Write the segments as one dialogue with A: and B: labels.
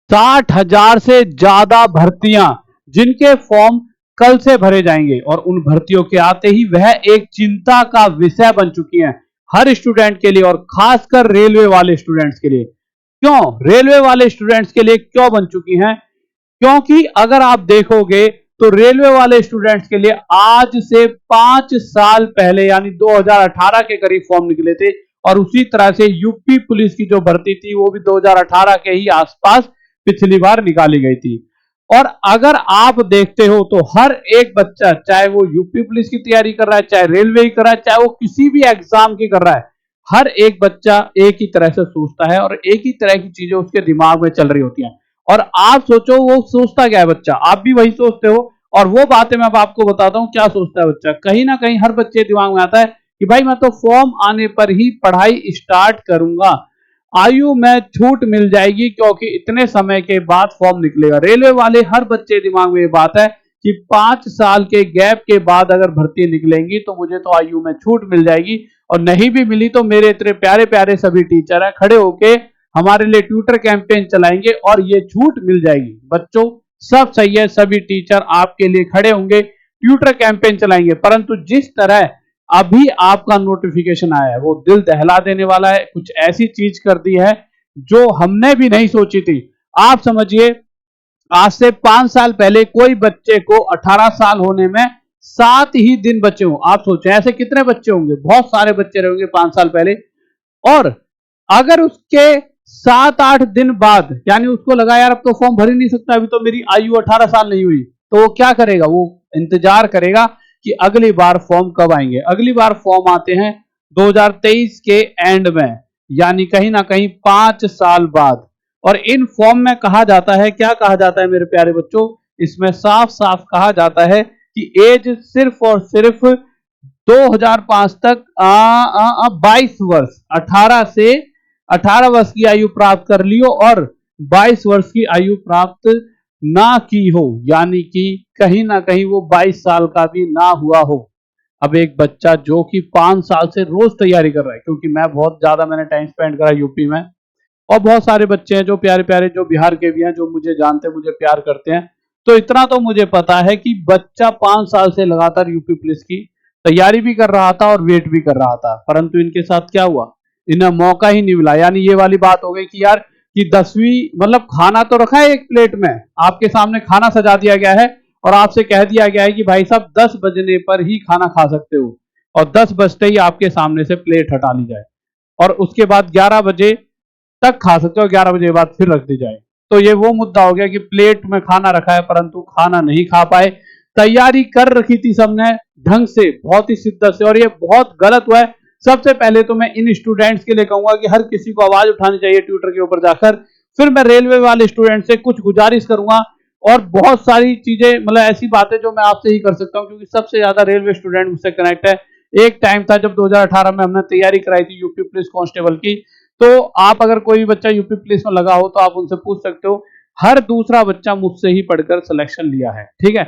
A: 60,000 से ज्यादा भर्तियां जिनके फॉर्म कल से भरे जाएंगे और उन भर्तियों के आते ही वह एक चिंता का विषय बन चुकी हैं हर स्टूडेंट के लिए और खासकर रेलवे वाले स्टूडेंट्स के लिए। क्यों रेलवे वाले स्टूडेंट्स के लिए क्यों बन चुकी हैं? क्योंकि अगर आप देखोगे तो रेलवे वाले स्टूडेंट्स के लिए आज से 5 साल पहले यानी 2018 के करीब फॉर्म निकले थे और उसी तरह से यूपी पुलिस की जो भर्ती थी वो भी 2018 के ही आसपास पिछली बार निकाली गई थी। और अगर आप देखते हो तो हर एक बच्चा चाहे वो यूपी पुलिस की तैयारी कर रहा है, चाहे रेलवे की कर रहा है, चाहे वो किसी भी एग्जाम की कर रहा है, हर एक बच्चा एक ही तरह से सोचता है और एक ही तरह की चीजें उसके दिमाग में चल रही होती हैं। और आप सोचो वो सोचता क्या है बच्चा, आप भी वही सोचते हो और वो बातें मैं अब आपको बताता हूं क्या सोचता है बच्चा। कहीं ना कहीं हर बच्चे दिमाग में आता है कि भाई मैं तो फॉर्म आने पर ही पढ़ाई स्टार्ट करूंगा, आयु में छूट मिल जाएगी क्योंकि इतने समय के बाद फॉर्म निकलेगा। रेलवे वाले हर बच्चे दिमाग में ये बात है कि 5 साल के गैप के बाद अगर भर्ती निकलेंगी तो मुझे तो आयु में छूट मिल जाएगी और नहीं भी मिली तो मेरे इतने प्यारे प्यारे सभी टीचर हैं खड़े होके हमारे लिए ट्यूटर कैंपेन चलाएंगे और ये छूट मिल जाएगी। बच्चों सब सही है, सभी टीचर आपके लिए खड़े होंगे, ट्यूटर कैंपेन चलाएंगे, परंतु जिस तरह अभी आपका नोटिफिकेशन आया है वो दिल दहला देने वाला है। कुछ ऐसी चीज कर दी है जो हमने भी नहीं सोची थी। आप समझिए आज से 5 साल पहले कोई बच्चे को 18 साल होने में 7 ही दिन बचे हों। आप सोचें ऐसे कितने बच्चे होंगे, बहुत सारे बच्चे रहेंगे 5 साल पहले। और अगर उसके 7-8 दिन बाद यानी उसको लगा यार अब तो फॉर्म भर ही नहीं सकता, अभी तो मेरी आयु 18 साल नहीं हुई, तो वो क्या करेगा, वो इंतजार करेगा कि अगली बार फॉर्म कब आएंगे। अगली बार फॉर्म आते हैं 2023 के एंड में यानी कहीं ना कहीं 5 साल बाद। और इन फॉर्म में कहा जाता है, क्या कहा जाता है मेरे प्यारे बच्चों, इसमें साफ साफ कहा जाता है कि एज सिर्फ और सिर्फ 2005 तक 22 वर्ष, 18 वर्ष की आयु प्राप्त कर लियो और 22 वर्ष की आयु प्राप्त ना की हो, यानी कि कहीं ना कहीं वो 22 साल का भी ना हुआ हो। अब एक बच्चा जो कि 5 साल से रोज तैयारी कर रहा है, क्योंकि मैं बहुत ज्यादा मैंने टाइम स्पेंड करा यूपी में और बहुत सारे बच्चे हैं जो प्यारे प्यारे जो बिहार के भी हैं जो मुझे जानते हैं, मुझे प्यार करते हैं, तो इतना तो मुझे पता है कि बच्चा 5 साल से लगातार यूपी पुलिस की तैयारी भी कर रहा था और वेट भी कर रहा था, परंतु इनके साथ क्या हुआ, इन्हें मौका ही नहीं मिला। यानी ये वाली बात हो गई कि यार कि 10वीं मतलब खाना तो रखा है एक प्लेट में, आपके सामने खाना सजा दिया गया है और आपसे कह दिया गया है कि भाई साहब 10 बजने पर ही खाना खा सकते हो और 10 बजते ही आपके सामने से प्लेट हटा ली जाए और उसके बाद 11 बजे तक खा सकते हो, 11 बजे बाद फिर रख दी जाए। तो ये वो मुद्दा हो गया कि प्लेट में खाना रखा है परंतु खाना नहीं खा पाए। तैयारी कर रखी थी सबने ढंग से, बहुत ही शिद्दत से, और ये बहुत गलत हुआ है। सबसे पहले तो मैं इन स्टूडेंट्स के लिए कहूंगा कि हर किसी को आवाज उठानी चाहिए ट्विटर के ऊपर जाकर। फिर मैं रेलवे वाले स्टूडेंट से कुछ गुजारिश करूंगा और बहुत सारी चीजें मतलब ऐसी बातें जो मैं आपसे ही कर सकता हूं क्योंकि सबसे ज्यादा रेलवे स्टूडेंट मुझसे कनेक्ट है। एक टाइम था जब 2018 में हमने तैयारी कराई थी यूपी पुलिस कांस्टेबल की, तो आप अगर कोई बच्चा यूपी पुलिस में लगा हो तो आप उनसे पूछ सकते हो, हर दूसरा बच्चा मुझसे ही पढ़कर सिलेक्शन लिया है, ठीक है।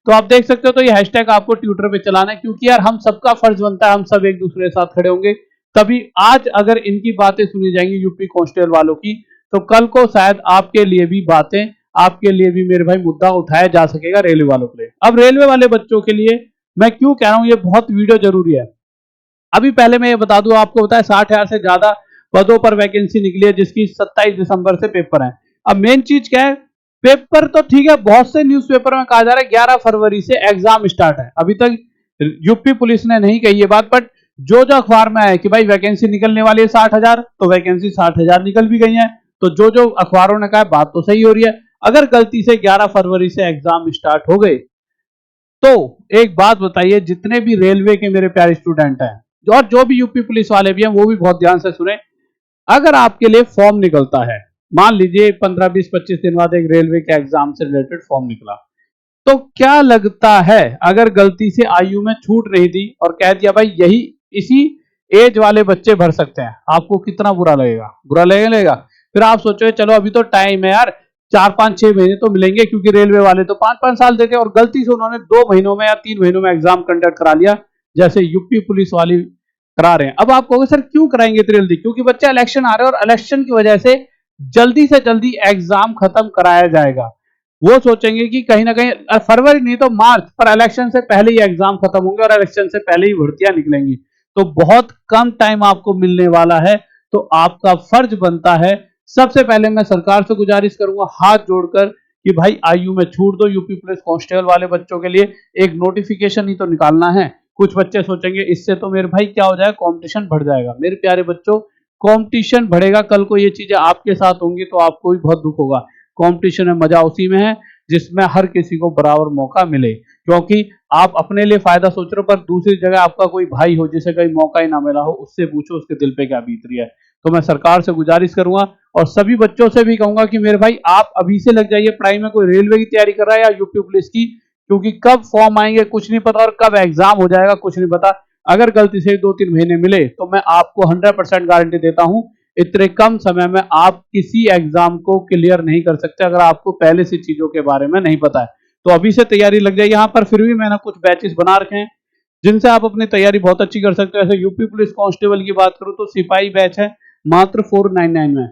A: तो आप देख सकते हो, तो ये हैशटैग आपको ट्विटर पे चलाना है क्योंकि यार हम सबका फर्ज बनता है, हम सब एक दूसरे के साथ खड़े होंगे तभी। आज अगर इनकी बातें सुनी जाएंगी यूपी कांस्टेबल वालों की तो कल को शायद आपके लिए भी बातें, आपके लिए भी मेरे भाई मुद्दा उठाया जा सकेगा रेलवे वालों के लिए। अब रेलवे वाले बच्चों के लिए मैं क्यों कह रहा हूं ये बहुत वीडियो जरूरी है। अभी पहले मैं ये बता दूं, आपको बताया 60,000 से ज्यादा पदों पर वैकेंसी निकली है जिसकी 27 दिसंबर से पेपर है। अब मेन चीज क्या है, पेपर तो ठीक है, बहुत से न्यूज़पेपर में कहा जा रहा है 11 फरवरी से एग्जाम स्टार्ट है। अभी तक यूपी पुलिस ने नहीं कही ये बात, बट जो जो अखबार में है कि भाई वैकेंसी निकलने वाली है 60,000, तो वैकेंसी 60,000 निकल भी गई है। तो जो जो अखबारों ने कहा बात तो सही हो रही है। अगर गलती से 11 फरवरी से एग्जाम स्टार्ट हो गए तो एक बात बताइए, जितने भी रेलवे के मेरे प्यारे स्टूडेंट हैं और जो भी यूपी पुलिस वाले भी हैं वो भी बहुत ध्यान से सुने, अगर आपके लिए फॉर्म निकलता है, मान लीजिए 15, 20, 25 दिन बाद एक रेलवे के एग्जाम से रिलेटेड फॉर्म निकला, तो क्या लगता है अगर गलती से आयु में छूट नहीं दी और कह दिया भाई यही इसी एज वाले बच्चे भर सकते हैं, आपको कितना बुरा लगेगा? बुरा लगेगा। फिर आप सोचो चलो अभी तो टाइम है यार, 4, 5, 6 महीने तो मिलेंगे क्योंकि रेलवे वाले तो 5-5 साल देते हैं और गलती से उन्होंने 2 महीनों में या 3 महीनों में एग्जाम कंडक्ट करा लिया जैसे यूपी पुलिस वाली करा रहे हैं। अब आप कहोगे सर क्यों कराएंगे इतनी जल्दी? क्योंकि बच्चा इलेक्शन आ रहा है और इलेक्शन की वजह से जल्दी से जल्दी एग्जाम खत्म कराया जाएगा। वो सोचेंगे कि कहीं ना कहीं फरवरी नहीं तो मार्च, पर इलेक्शन से पहले ही एग्जाम खत्म होंगे और इलेक्शन से पहले ही भर्तियां निकलेंगी। तो बहुत कम टाइम आपको मिलने वाला है, तो आपका फर्ज बनता है, सबसे पहले मैं सरकार से गुजारिश करूंगा हाथ जोड़कर कि भाई आयु में छूट दो। यूपी पुलिस कांस्टेबल वाले बच्चों के लिए एक नोटिफिकेशन ही तो निकालना है। कुछ बच्चे सोचेंगे इससे तो मेरे भाई क्या हो जाएगा, कंपटीशन बढ़ जाएगा। मेरे प्यारे बच्चों, कंपटीशन बढ़ेगा, कल को ये चीजें आपके साथ होंगी तो आपको भी बहुत दुख होगा। कंपटीशन में मजा उसी में है जिसमें हर किसी को बराबर मौका मिले, क्योंकि आप अपने लिए फायदा सोच रहे हो, पर दूसरी जगह आपका कोई भाई हो जिसे कहीं मौका ही ना मिला हो, उससे पूछो उसके दिल पे क्या बीत रही है। तो मैं सरकार से गुजारिश करूंगा और सभी बच्चों से भी कहूंगा कि मेरे भाई आप अभी से लग जाइए पढ़ाई में। कोई रेलवे की तैयारी कर रहा है या यूपी पुलिस की, क्योंकि कब फॉर्म आएंगे कुछ नहीं पता और कब एग्जाम हो जाएगा कुछ नहीं पता। अगर गलती से 2-3 महीने मिले तो मैं आपको 100% गारंटी देता हूं, इतने कम समय में आप किसी एग्जाम को क्लियर नहीं कर सकते अगर आपको पहले से चीजों के बारे में नहीं पता है। तो अभी से तैयारी लग जाए। यहाँ पर फिर भी मैंने कुछ बैचेस बना रखे हैं जिनसे आप अपनी तैयारी बहुत अच्छी कर सकते हो। ऐसे यूपी पुलिस कांस्टेबल की बात करूं तो सिपाही बैच है मात्र 499 में।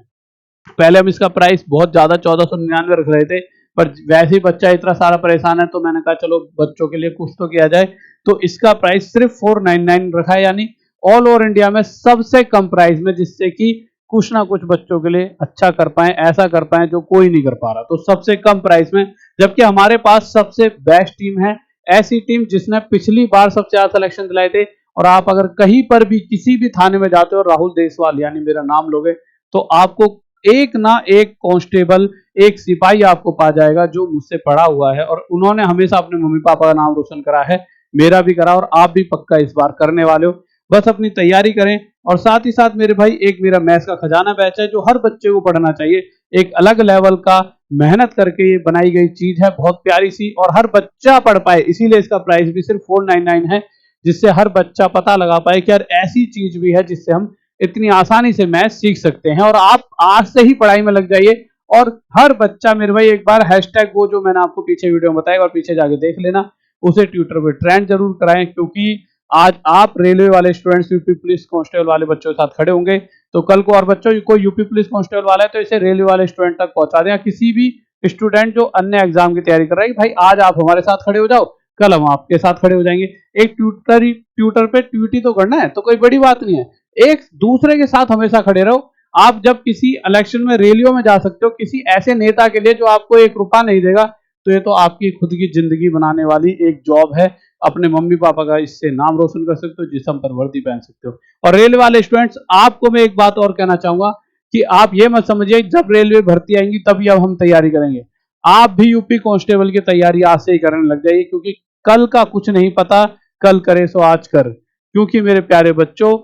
A: पहले हम इसका प्राइस बहुत ज्यादा 1499 रख रहे थे, पर वैसे ही बच्चा इतना सारा परेशान है तो मैंने कहा चलो बच्चों के लिए कुछ तो किया जाए। तो इसका प्राइस सिर्फ 499 रखा है, यानी ऑल ओवर इंडिया में सबसे कम प्राइस में, जिससे कि कुछ ना कुछ बच्चों के लिए अच्छा कर पाए, ऐसा कर पाए जो कोई नहीं कर पा रहा। तो सबसे कम प्राइस में, जबकि हमारे पास सबसे बेस्ट टीम है, ऐसी टीम जिसने पिछली बार सबसे ज्यादा सिलेक्शन दिलाए थे। और आप अगर कहीं पर भी किसी भी थाने में जाते हो राहुल देसवाल यानी मेरा नाम लोगे तो आपको एक ना एक कांस्टेबल, एक सिपाही आपको पा जाएगा जो मुझसे पढ़ा हुआ है और उन्होंने हमेशा अपने मम्मी पापा का नाम रोशन करा है, मेरा भी करा और आप भी पक्का इस बार करने वाले हो। बस अपनी तैयारी करें। और साथ ही साथ मेरे भाई एक मेरा मैथ्स का खजाना बैच है जो हर बच्चे को पढ़ना चाहिए। एक अलग लेवल का मेहनत करके ये बनाई गई चीज है, बहुत प्यारी सी, और हर बच्चा पढ़ पाए, इसीलिए इसका प्राइस भी सिर्फ 499 है, जिससे हर बच्चा पता लगा पाए कि यार ऐसी चीज भी है जिससे हम इतनी आसानी से मैथ सीख सकते हैं। और आप आज से ही पढ़ाई में लग जाइए। और हर बच्चा मेरे भाई एक बार हैशटैग वो जो मैंने आपको पीछे वीडियो में बताया और पीछे जाके देख लेना, उसे ट्विटर पे ट्रेंड जरूर कराएं, क्योंकि आज आप रेलवे वाले स्टूडेंट्स यूपी पुलिस कांस्टेबल वाले बच्चों के साथ खड़े होंगे, तो कल को और बच्चों को यूपी पुलिस कांस्टेबल वाला है तो इसे रेलवे वाले स्टूडेंट तक पहुंचा दें, किसी भी स्टूडेंट जो अन्य एग्जाम की तैयारी कर रहा है भाई आज आप हमारे साथ खड़े हो जाओ, कल हम आपके साथ खड़े हो जाएंगे। एक ट्विटर पे ट्वीट ही तो करना है, तो कोई बड़ी बात नहीं है। एक दूसरे के साथ हमेशा खड़े रहो। आप जब किसी इलेक्शन में रैलियों में जा सकते हो किसी ऐसे नेता के लिए जो आपको 1 रुपया नहीं देगा, तो ये तो आपकी खुद की जिंदगी बनाने वाली एक जॉब है। अपने मम्मी पापा का इससे नाम रोशन कर सकते हो, जिसम पर वर्दी पहन सकते हो। और रेलवे वाले स्टूडेंट्स, आपको मैं एक बात और कहना चाहूंगा कि आप ये मत समझिए जब रेलवे भर्ती आएंगी तभी अब हम तैयारी करेंगे। आप भी यूपी कांस्टेबल की तैयारी आज से ही करने लग जाइए, क्योंकि कल का कुछ नहीं पता, कल करे सो आज कर। क्योंकि मेरे प्यारे बच्चों,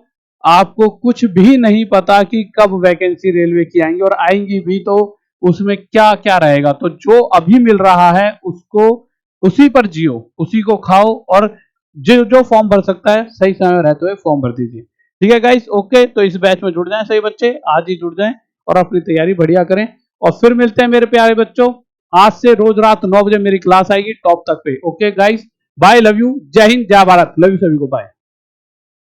A: आपको कुछ भी नहीं पता कि कब वैकेंसी रेलवे की आएंगी, और आएंगी भी तो उसमें क्या क्या रहेगा। तो जो अभी मिल रहा है उसको उसी पर जियो, उसी को खाओ, और जो जो फॉर्म भर सकता है सही समय रहते हुए फॉर्म भर दीजिए। ठीक है गाइस, ओके। तो इस बैच में जुड़ जाएं सही बच्चे, आज ही जुड़ जाएं और अपनी तैयारी बढ़िया करें। और फिर मिलते हैं मेरे प्यारे बच्चों, आज से रोज रात 9 बजे मेरी क्लास आएगी टॉप तक पे। Okay guys, bye, love you, जय हिंद, जय भारत, लव यू सभी को, बाय।